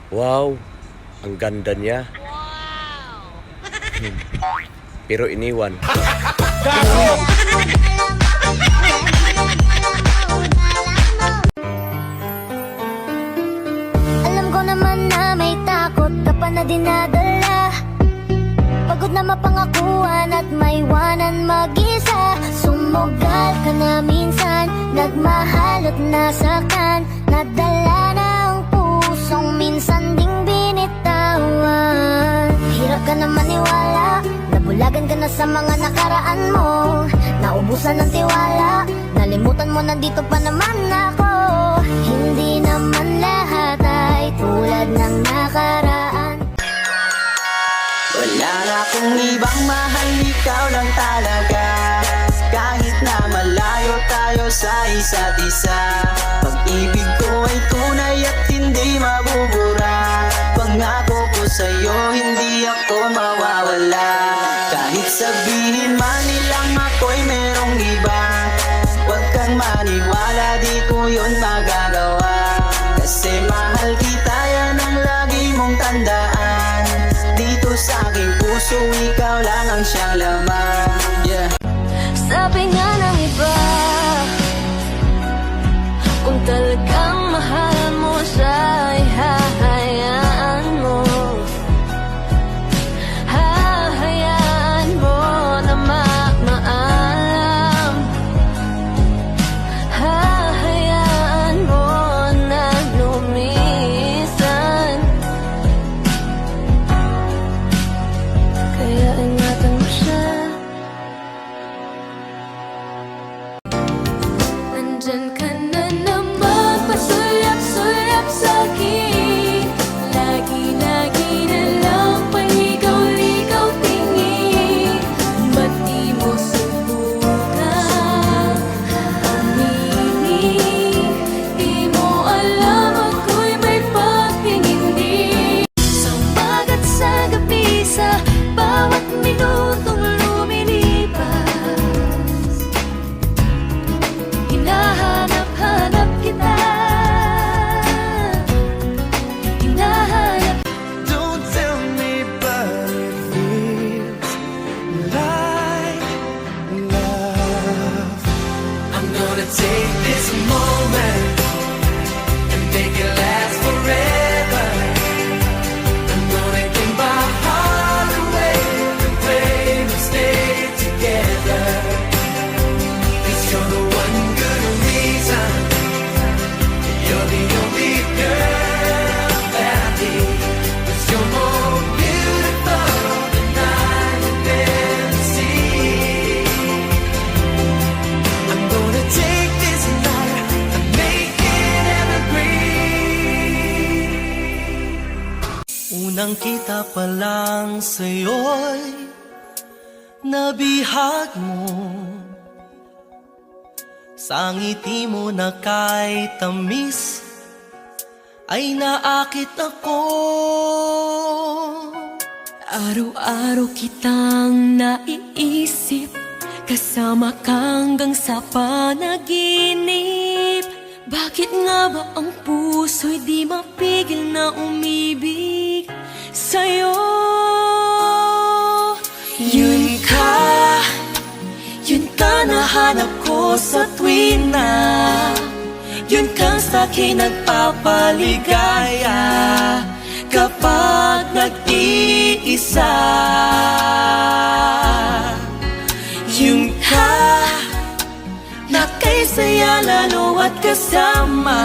Wow, ang ganda niya. Pero iniwan. Alam ko naman na may takot ka pa na dinadala. Pagod na mapangakuan at maiwanan mag-isa. Sumugal ka na minsan, nagmahal at nasaktan. Nadala na ang pusong minsan ding binitawan. Hirap ka na maniwala, nabulagan ka na sa mga nakaraan mo. Naubusan ng tiwala, nalimutan mo nandito pa naman ako. Hindi naman lahat ay tulad ng nakaraan. Wala na akong ibang mahal, ikaw lang talaga. Kahit na malayo tayo sa isa't isa, pag-ibig ko ay tunay at hindi mabubura. Pangako ko sa'yo, hindi ako mawawala. Kahit sabihin man nilang ako'y merong iba, huwag kang maniwala, di ko yun magagawa. Kasi mahal kita, yan ang lagi mong tandaan. Dito sa aking puso, ikaw lang ang siyang laman. Yeah. Sabi nga ng iba, kung talagang mahal mo siya ay hahayaan mo. Hahayaan mo na maalam. Hahayaan mo na lumisan. Kaya ingatan mo siya. Nandyan ka na naman, pasulyap-sulyap sa'kin. Lagi-lagi na lang paligaw-ligaw tingin. Ba't di mo subukan umibig? Di mo alam ako'y may pagtingin. Sa umaga at sa gabi, sa bawat minutong lumilipas, hinahanap-hanap kita. Hinahanap. Don't tell me, but it feels like love. I'm gonna take this moment and make it last forever. I'm gonna give my heart away the way we stay together. 'Cause you're the one good reason. You're the only girl that I need. 'Cause you're more beautiful than I could ever see. I'm gonna take this night and make it evergreen. Unang kita pa lang sa'yo'y nabihag mo. Sa ngiti mo na kay tamis ay naakit ako. Araw-araw kitang naiisip, kasama kang hanggang sa panaginip. Bakit nga ba ang puso'y di mapigil na umibig sa'yo? Yun ka nahanap ko sa tuwing na yun kang sa'kin nagpapaligaya kapag nag-iisa. Yung ka na kay saya lalo at kasama,